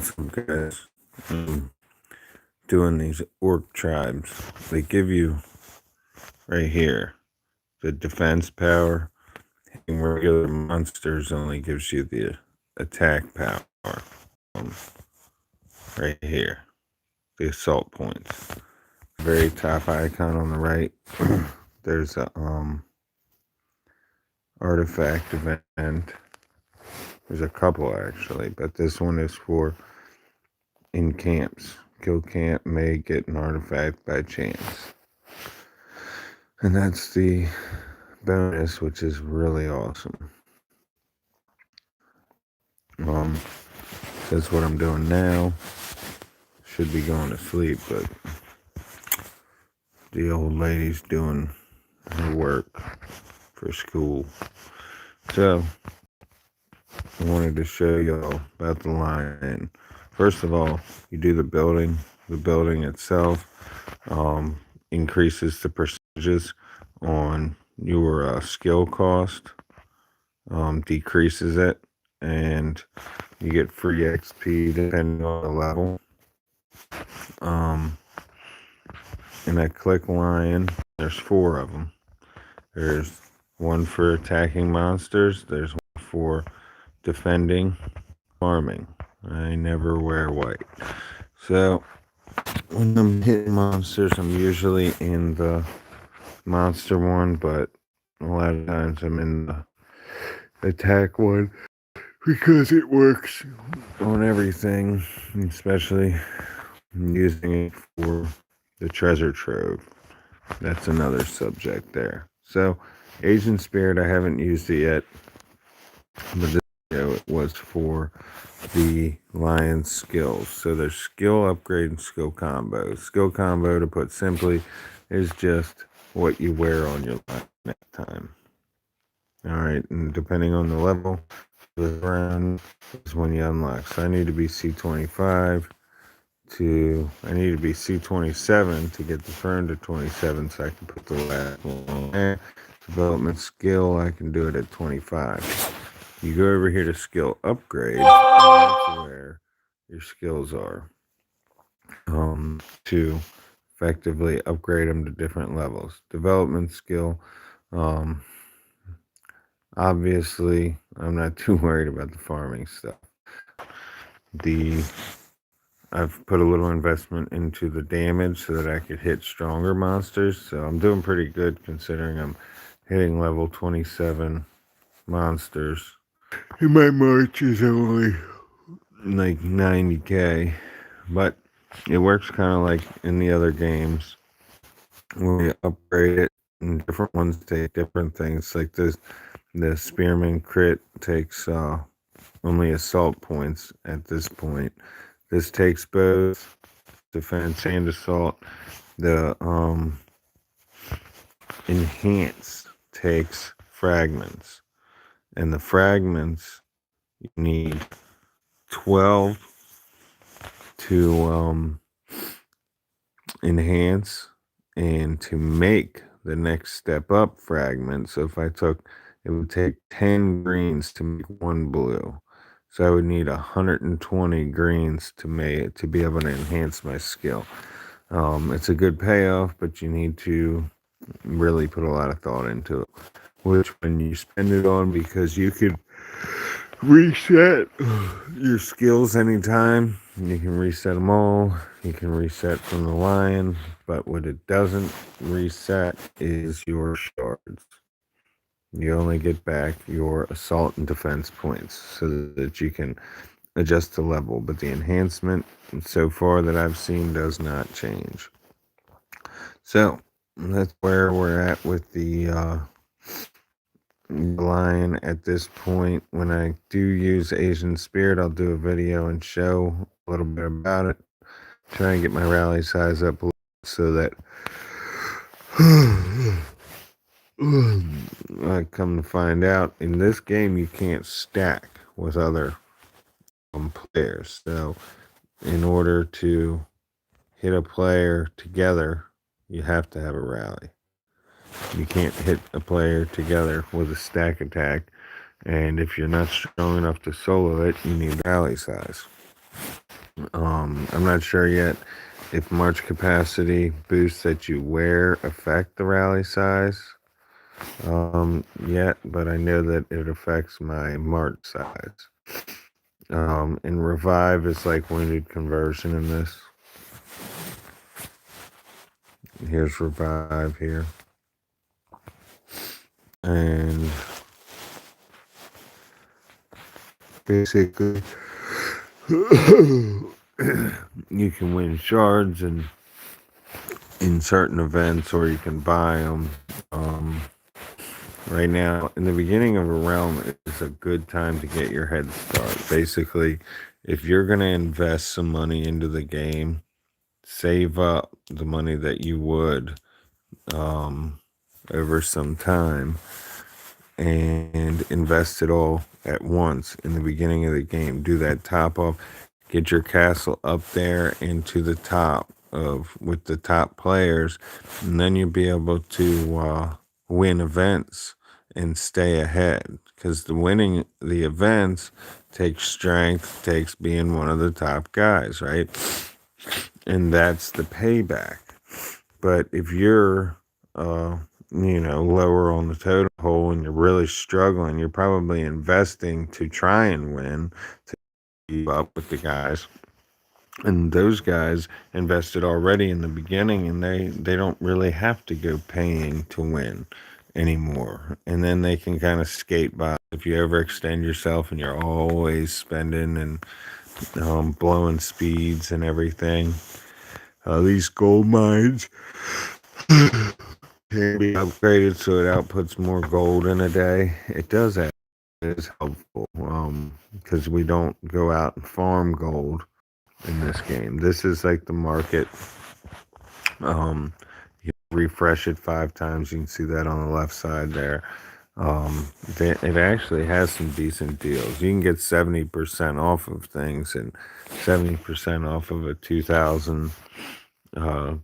some guys doing these orc tribes. They give you right here the defense power. And regular monsters only gives you the attack power. Um, right here, the assault points. Very top icon on the right. There's a artifact event. There's a couple actually, but this one is for in camps. Kill camp may get an artifact by chance. And that's the bonus, which is really awesome. That's what I'm doing now. Should be going to sleep, but the old lady's doing her work for school. So I wanted to show y'all about the lion. First of all, you do the building. The building itself increases the percentages on your skill cost, decreases it, and you get free XP depending on the level. And I click lion. There's 4 of them. There's one for attacking monsters. There's one for defending, farming. I never wear white. So when I'm hitting monsters, I'm usually in the monster one, but a lot of times I'm in the attack one because it works on everything, especially using it for the treasure trove. That's another subject there. So Asian Spirit, I haven't used it yet, but this video it was for the lion's skills. So there's skill upgrade and skill combo. Skill combo, to put simply, is just what you wear on your lion at the time. Alright, and depending on the level, the round is when you unlock. So I need to be C25 I need to be C27 to get the turn to 27 so I can put the last one on there. Development skill, I can do it at 25. You go over here to skill upgrade, and that's where your skills are to effectively upgrade them to different levels. Development skill, obviously, I'm not too worried about the farming stuff. I've put a little investment into the damage so that I could hit stronger monsters. So I'm doing pretty good considering I'm hitting level 27 monsters. And my march is only like 90k. But it works kind of like in the other games where you upgrade it and different ones take different things. Like the Spearman crit takes only assault points at this point. This takes both defense and assault. The enhance takes fragments. And the fragments, you need 12 to enhance and to make the next step up fragment. So if I took, it would take 10 greens to make 1 blue. So I would need 120 greens to be able to enhance my skill. It's a good payoff, but you need to really put a lot of thought into it. Which when you spend it on, because you could reset your skills anytime. You can reset them all. You can reset from the lion, but what it doesn't reset is your shards. You only get back your assault and defense points so that you can adjust the level, but the enhancement so far that I've seen does not change. So that's where we're at with the lion at this point. When I do use Asian Spirit, I'll do a video and show a little bit about it. Try and get my rally size up a little so that I come to find out in this game you can't stack with other players. So in order to hit a player together, you have to have a rally. You can't hit a player together with a stack attack, and if you're not strong enough to solo it, you need rally size. I'm not sure yet if march capacity boosts that you wear affect the rally size yet, but I know that it affects my march size. And revive is like wounded conversion in this. Here's revive here. And basically, you can win shards and in certain events, or you can buy them. Right now, in the beginning of a realm, it's a good time to get your head start. Basically, if you're going to invest some money into the game, save up the money that you would over some time and invest it all at once in the beginning of the game. Do that top off, get your castle up there into the top of with the top players, and then you'll be able to win events and stay ahead. Because the winning the events takes strength, takes being one of the top guys, right? And that's the payback. But if you're lower on the totem pole and you're really struggling, you're probably investing to try and win, to keep up with the guys. And those guys invested already in the beginning, and they don't really have to go paying to win anymore. And then they can kind of skate by. If you overextend yourself and you're always spending and blowing speeds and everything, these gold mines can be upgraded so it outputs more gold in a day. It does that. It is helpful because we don't go out and farm gold in this game. This is like the market. You refresh it 5 times. You can see that on the left side there. It actually has some decent deals. You can get 70% off of things and 70% off of a 2,000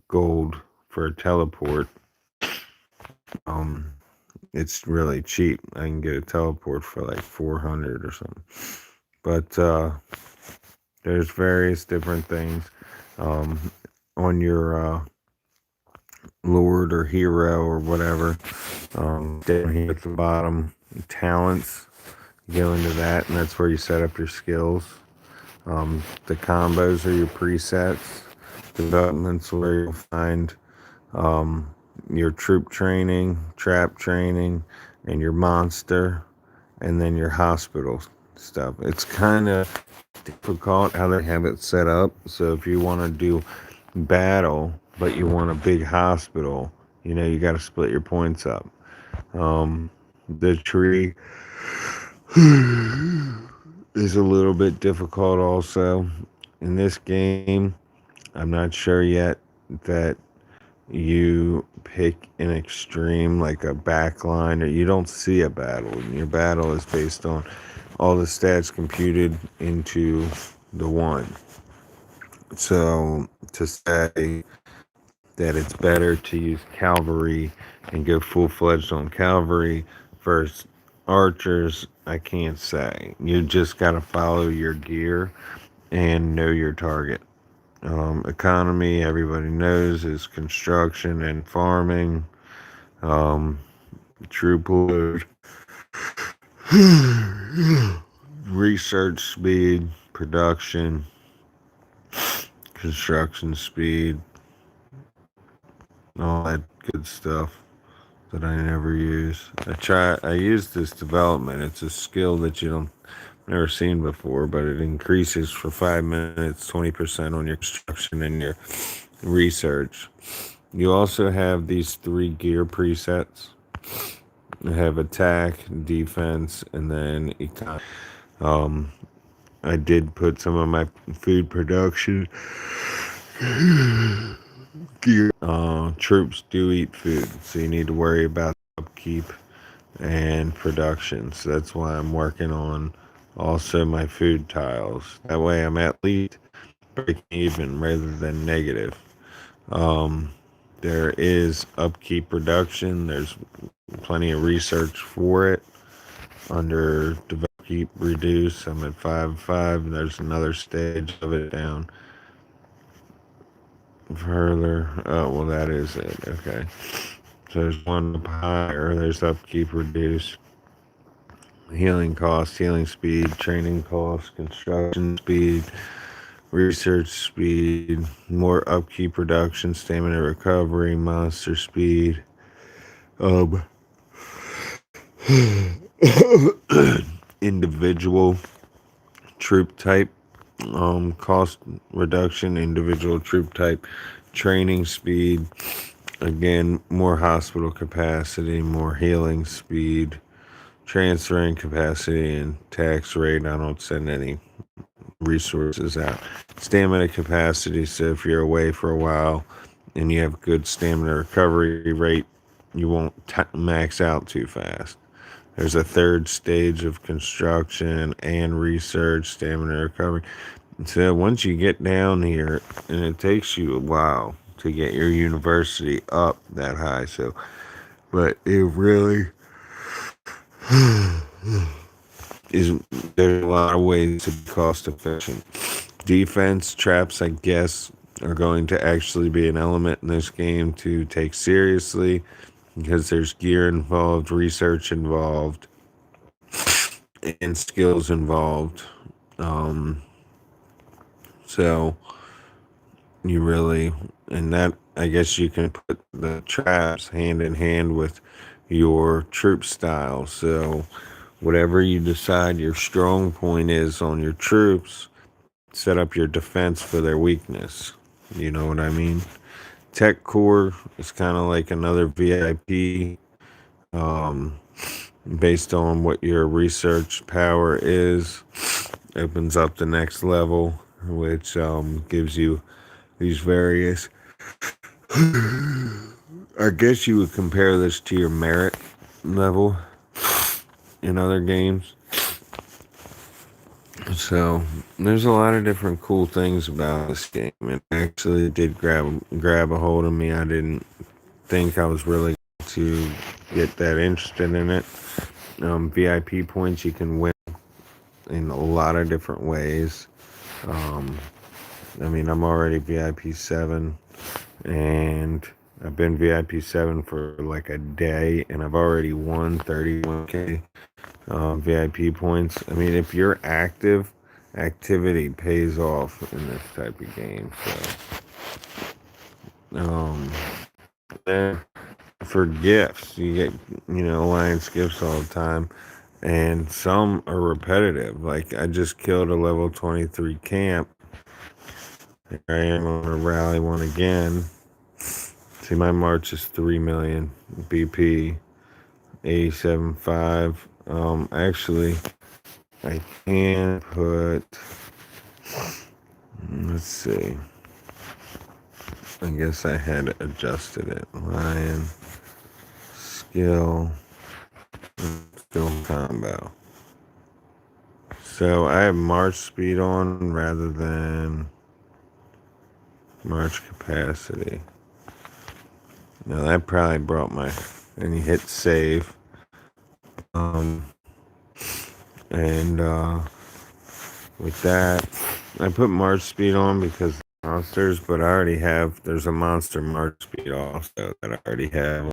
gold for a teleport. It's really cheap. I can get a teleport for like 400 or something. But there's various different things on your lord or hero or whatever. Down here at the bottom, talents. You go into that, and that's where you set up your skills. The combos are your presets. Developments where you'll find your troop training, trap training, and your monster, and then your hospital stuff. It's kind of difficult how they have it set up. So if you want to do battle, but you want a big hospital, you got to split your points up. The tree is a little bit difficult also. In this game, I'm not sure yet that you pick an extreme like a backline, or you don't see a battle. Your battle is based on all the stats computed into the one. So to say that it's better to use cavalry and go full-fledged on cavalry versus archers, I can't say. You just got to follow your gear and know your target. Economy, everybody knows, is construction and farming. Troop load, research speed, production, construction speed, all that good stuff that I never use. I use this development. It's a skill that you don't never seen before, but it increases for 5 minutes 20% on your construction and your research. You also have these 3 gear presets. You have attack, defense, and then economy. I did put some of my food production gear. Troops do eat food, so you need to worry about upkeep and production. So that's why I'm working on also my food tiles. That way I'm at least breaking even rather than negative. There is upkeep production. There's plenty of research for it under development. upkeep reduce. I'm at 5-5. There's another stage of it down further. Oh, well, that is it. Okay. So there's one up higher. There's upkeep reduce. Healing cost, healing speed, training cost, construction speed, research speed, more upkeep reduction, stamina recovery, monster speed, individual troop type, cost reduction, individual troop type, training speed, again, more hospital capacity, more healing speed, transferring capacity, and tax rate. I don't send any resources out. Stamina capacity, so if you're away for a while and you have good stamina recovery rate, you won't max out too fast. There's a third stage of construction and research, stamina recovery. So once you get down here, and it takes you a while to get your university up that high, so, but it really is, there's a lot of ways to be cost efficient. Defense traps, I guess, are going to actually be an element in this game to take seriously because there's gear involved, research involved, and skills involved. So you really, and that, I guess you can put the traps hand in hand with your troop style. So whatever you decide your strong point is on your troops, set up your defense for their weakness. You know what I mean? Tech core is kind of like another VIP, based on what your research power is. Opens up the next level, which gives you these various. I guess you would compare this to your merit level in other games. So there's a lot of different cool things about this game. It actually did grab a hold of me. I didn't think I was really going to get that interested in it. VIP points you can win in a lot of different ways. I mean, I'm already VIP 7, and I've been VIP 7 for like a day, and I've already won 31k VIP points. I mean, if you're active, activity pays off in this type of game. So, then for gifts, you get, Alliance gifts all the time, and some are repetitive. Like, I just killed a level 23 camp. Here I am on a rally one again. See, my March is 3 million BP, 87.5. Actually, I can put, let's see. I guess I had adjusted it. Lion, skill combo. So I have March speed on rather than March capacity. Now that probably brought and you hit save. And with that, I put March speed on because monsters, but I already there's a monster March speed also that I already have.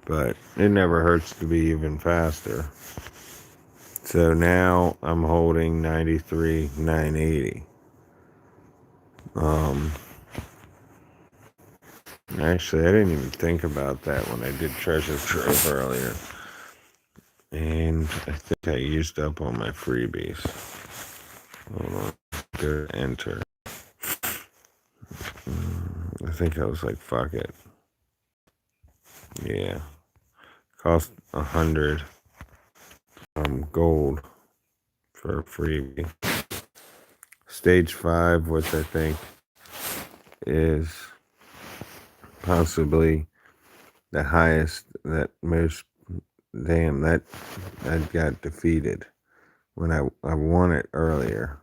But it never hurts to be even faster. So now I'm holding 93, 980. Actually, I didn't even think about that when I did Treasure Trove earlier. And I think I used up all my freebies. Hold on. Go to enter. I think I was like, fuck it. Yeah. Cost 100 gold for a freebie. Stage 5, which I think is possibly the highest, that most, damn, that got defeated when I won it earlier.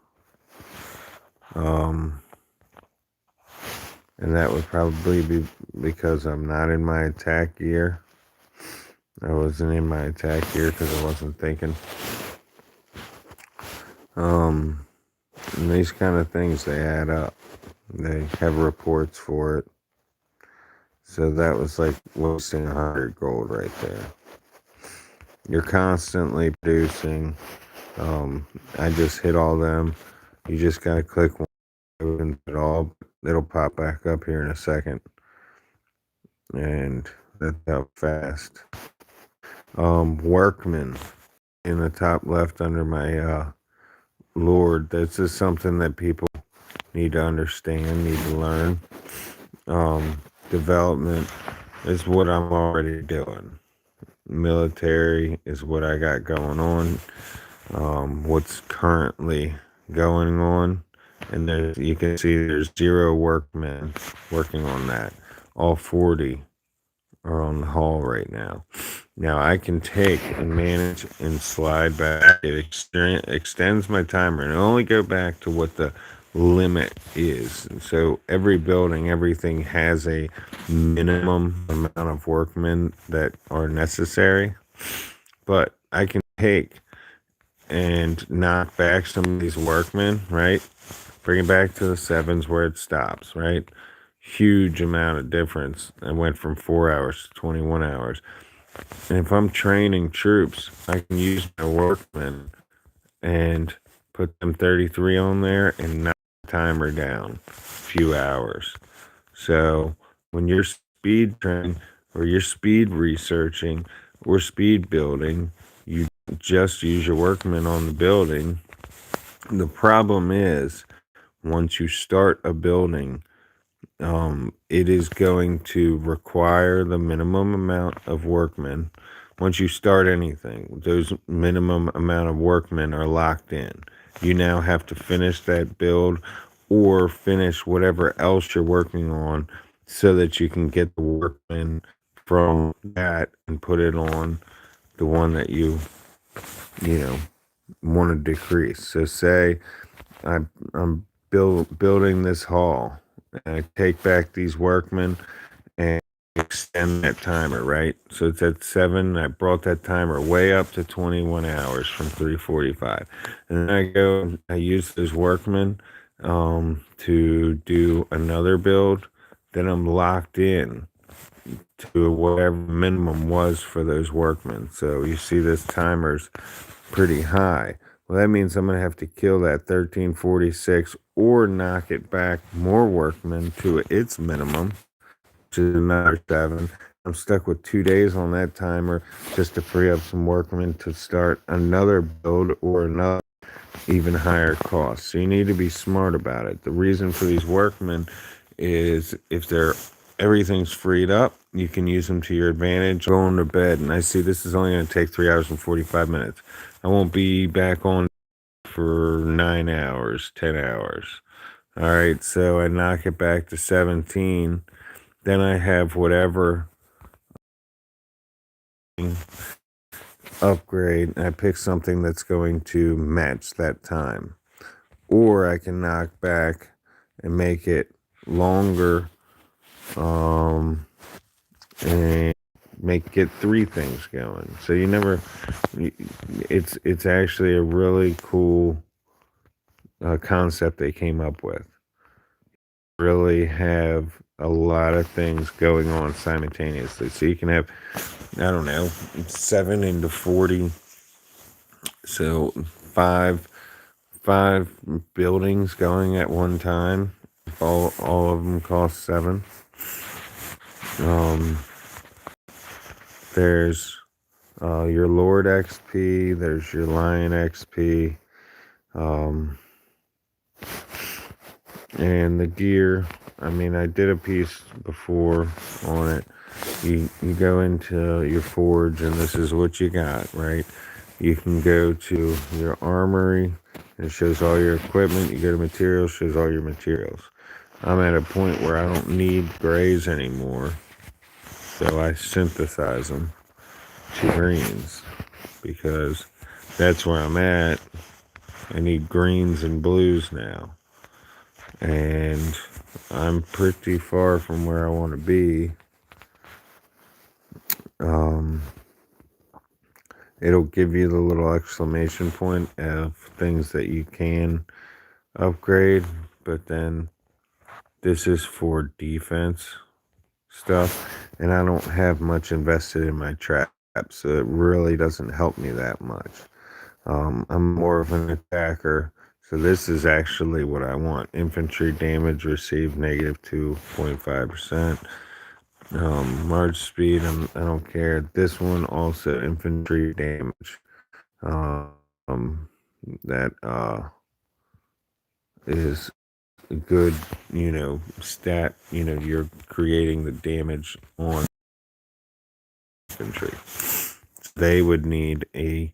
And that would probably be because I'm not in my attack gear. I wasn't in my attack gear because I wasn't thinking. And these kind of things, they add up. They have reports for it. So that was like wasting 100 gold right there. You're constantly producing. I just hit all them. You just gotta click one, and it'll pop back up here in a second. And that's how fast. Workmen in the top left under my Lord. This is something that people need to understand, need to learn. Development is what I'm already doing. Military is what I got going on. What's currently going on, and you can see there's 0 workmen working on that. All 40 are on the hall right now. Now I can take and manage and slide back. It extends my timer, and I only go back to what the limit is. So every building, everything has a minimum amount of workmen that are necessary. But I can take and knock back some of these workmen, right? Bring it back to the 7s where it stops, right? Huge amount of difference. I went from 4 hours to 21 hours. And if I'm training troops, I can use my workmen and put them 33 on there and knock the timer down a few hours. So when you're speed training or you're speed researching or speed building, you just use your workmen on the building. The problem is once you start a building, it is going to require the minimum amount of workmen. Once you start anything, those minimum amount of workmen are locked in. You now have to finish that build or finish whatever else you're working on so that you can get the workmen from that and put it on the one that you want to decrease. So say I'm building this hall, and I take back these workmen and extend that timer, right? So it's at 7. I brought that timer way up to 21 hours from 3:45, and then I go and I use those workmen to do another build. Then I'm locked in to whatever minimum was for those workmen. So you see this timer's pretty high. Well, that means I'm going to have to kill that 1346 or knock it back more workmen to its minimum, which is another 7. I'm stuck with 2 days on that timer just to free up some workmen to start another build or another even higher cost. So you need to be smart about it. The reason for these workmen is if everything's freed up, you can use them to your advantage. Going to bed, and I see this is only going to take 3 hours and 45 minutes. I won't be back on for 9 hours, 10 hours. All right, so I knock it back to 17. Then I have whatever upgrade. I pick something that's going to match that time. Or I can knock back and make it longer and get 3 things going. So it's actually a really cool concept they came up with. Really have a lot of things going on simultaneously. So you can have, I don't know, 7 into 40. So five buildings going at one time. All of them cost 7. There's your Lord XP. There's your Lion XP. And the gear, I mean, I did a piece before on it. You go into your forge, and this is what you got, right? You can go to your armory, and it shows all your equipment. You go to materials, shows all your materials. I'm at a point where I don't need grays anymore, so I synthesize them to greens because that's where I'm at. I need greens and blues now. And I'm pretty far from where I want to be. it'll give you the little exclamation point of things that you can upgrade, but then this is for defense stuff, and I don't have much invested in my traps, so it really doesn't help me that much. I'm more of an attacker, so this is actually what I want. Infantry damage received negative 2.5%. March speed, I don't care. This one also infantry damage. Um, that is a good, stat. You're creating the damage on infantry. They would need a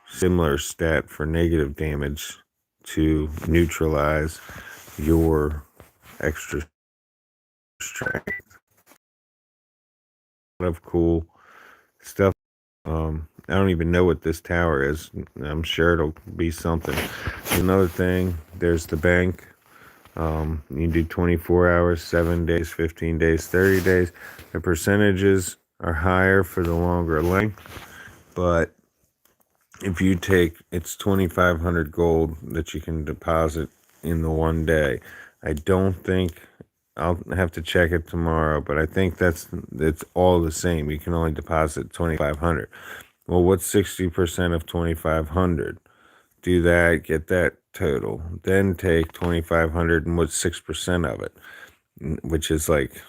similar stat for negative damage to neutralize your extra strength. A lot of cool stuff. I don't even know what this tower is. I'm sure it'll be something. Another thing, there's the bank. You do 24 hours, 7 days, 15 days, 30 days. The percentages are higher for the longer length, but if you take, it's 2,500 gold that you can deposit in the one day. I don't think, I'll have to check it tomorrow, but I think it's all the same. You can only deposit 2,500. Well, what's 60% of 2,500? Do that, get that total. Then take 2,500 and what's 6% of it? Which is like,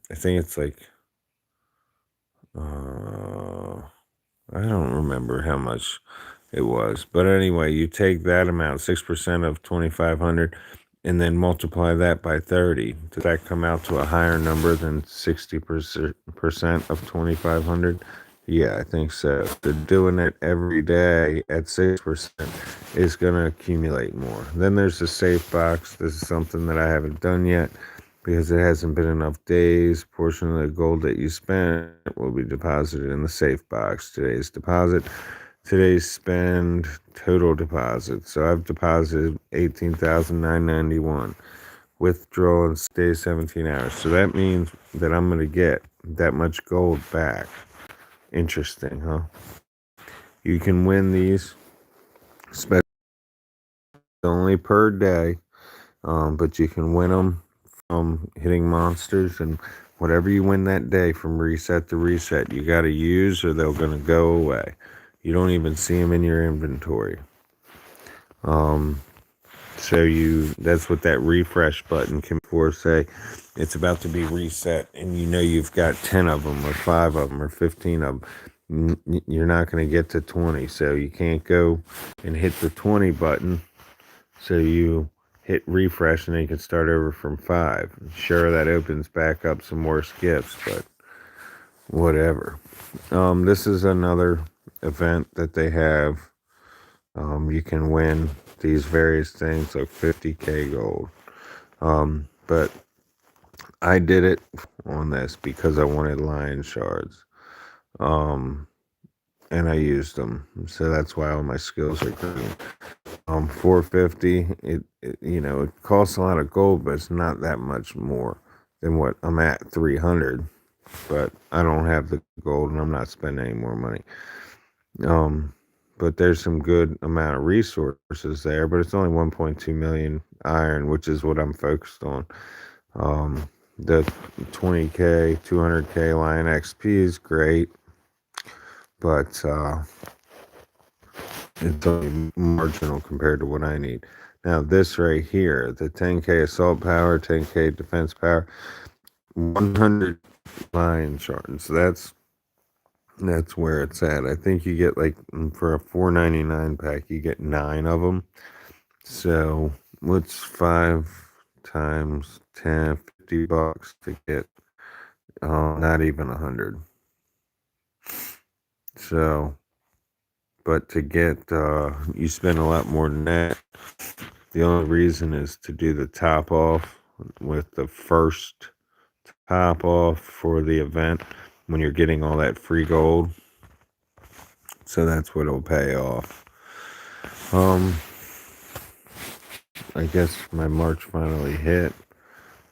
I think it's like, I don't remember how much it was. But anyway, you take that amount, 6% of 2,500, and then multiply that by 30. Does that come out to a higher number than 60% of 2,500? Yeah, I think so. So doing it every day at 6% is going to accumulate more. Then there's the safe box. This is something that I haven't done yet because it hasn't been enough days. Portion of the gold that you spent will be deposited in the safe box. Today's deposit, today's spend, total deposit. So I've deposited 18,991. Withdrawal in stay 17 hours. So that means that I'm going to get that much gold back. Interesting, huh? You can win these, especially only per day, but you can win them from hitting monsters, and whatever you win that day from reset to reset, you got to use or they're going to go away. You don't even see them in your inventory. So that's what that refresh button can for, say it's about to be reset and you've got 10 of them or 5 of them or 15 of them. You're not going to get to 20, so you can't go and hit the 20 button. So you hit refresh and then you can start over from 5. Sure, that opens back up some more skips, but whatever. This is another event that they have. You can win these various things like 50k gold. But I did it on this because I wanted lion shards. And I used them. So that's why all my skills are green. 450, it costs a lot of gold, but it's not that much more than what I'm at 300. But I don't have the gold and I'm not spending any more money. But there's some good amount of resources there, but it's only 1.2 million iron, which is what I'm focused on. The 20k, 200k Lion XP is great, but it's only marginal compared to what I need. Now, this right here, the 10k assault power, 10k defense power, 100 lion shards. That's where it's at. I think you get like for a $4.99 pack, you get 9 of them. So what's 5 times 10, $50 to get? Not even 100. So, but to get, you spend a lot more than that. The only reason is to do the top off with the first top off for the event when you're getting all that free gold. So that's what will pay off. I guess my March finally hit.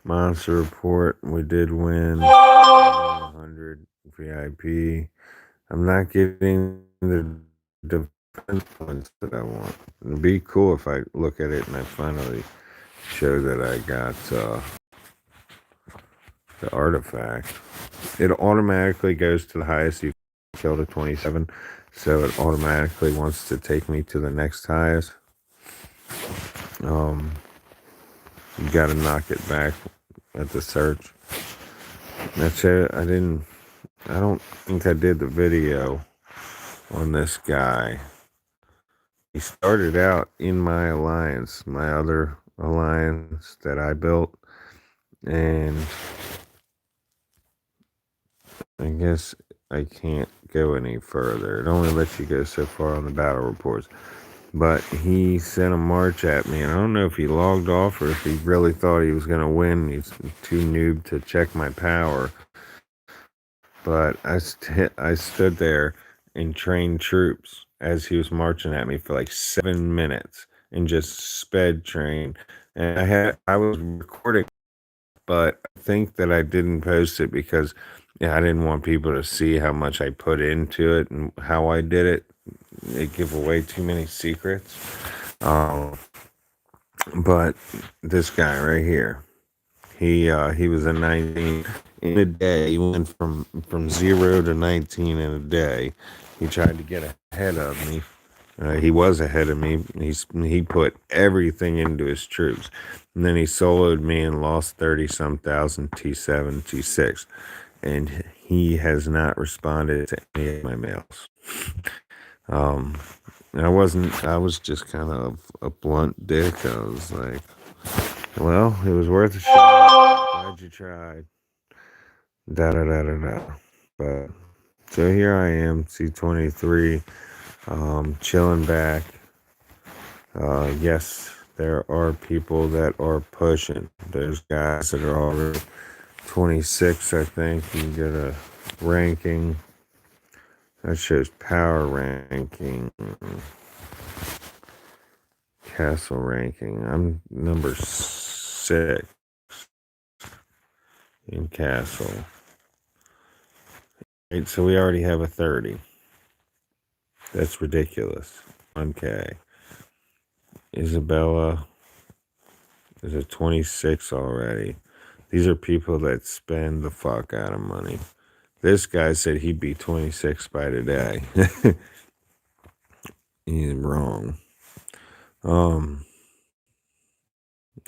Monster report, we did win 100 VIP. I'm not getting the defense points that I want. It'd be cool if I look at it and I finally show that I got the artifact. It automatically goes to the highest you killed a 27, so it automatically wants to take me to the next highest. You got to knock it back at the search. That's it. I don't think I did the video on this guy. He started out in my alliance, my other alliance that I built, and I guess I can't go any further. It only lets you go so far on the battle reports. But he sent a march at me, and I don't know if he logged off or if he really thought he was going to win. He's too noob to check my power. But I stood there and trained troops as he was marching at me for like 7 minutes and just sped train. And I was recording, but I think that I didn't post it because I didn't want people to see how much I put into it and how I did it. It give away too many secrets. But this guy right here, he was a 19 in a day. He went from 0 to 19 in a day. He tried to get ahead of me. He was ahead of me. He put everything into his troops, and then he soloed me and lost 30-some thousand T7, T6, and he has not responded to any of my mails. I was just kind of a blunt dick. I was like, well, it was worth a shot. Glad you tried. Da da da da da. But so here I am, C23, chilling back. Yes, there are people that are pushing. There's guys that are already 26, I think. You get a ranking. That shows power ranking. Castle ranking. I'm number 6 in Castle. Right, so we already have a 30. That's ridiculous. 1K. Isabella is a 26 already. These are people that spend the fuck out of money. This guy said he'd be 26 by today. He's wrong. I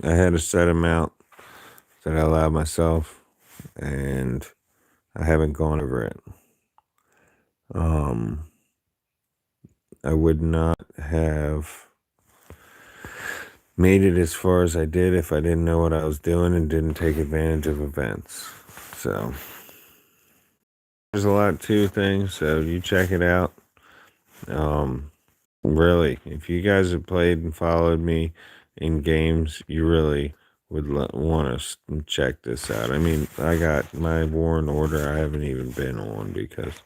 had a set amount that I allowed myself, and I haven't gone over it. I would not have made it as far as I did if I didn't know what I was doing and didn't take advantage of events. So there's a lot to things, so you check it out. Really, if you guys have played and followed me in games, you really would want to check this out. I mean, I got my War and Order I haven't even been on because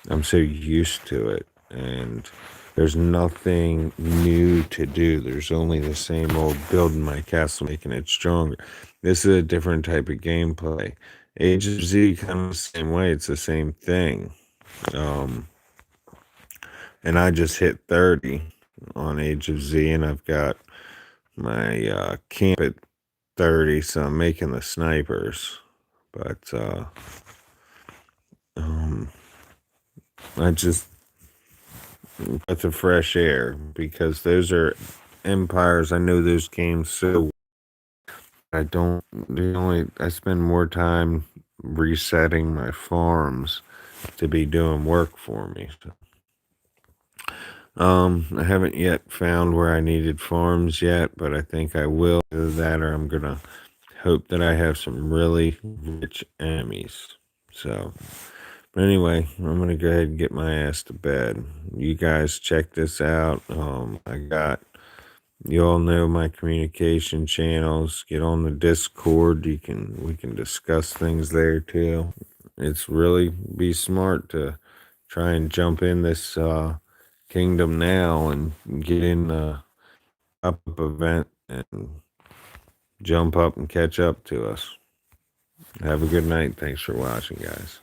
I'm so used to it, and there's nothing new to do. There's only the same old building my castle, making it stronger. This is a different type of gameplay. Age of Z kind of the same way. It's the same thing. And I just hit 30 on Age of Z, and I've got my camp at 30, so I'm making the snipers. But I just got the fresh air because those are empires. I know those games so I spend more time resetting my farms to be doing work for me. So, I haven't yet found where I needed farms yet, but I think I will do that, or I'm gonna hope that I have some really rich enemies. So, but anyway, I'm gonna go ahead and get my ass to bed. You guys check this out. You all know my communication channels. Get on the Discord. We can discuss things there too. It's really be smart to try and jump in this kingdom now and get in the up event and jump up and catch up to us. Have a good night. Thanks for watching, guys.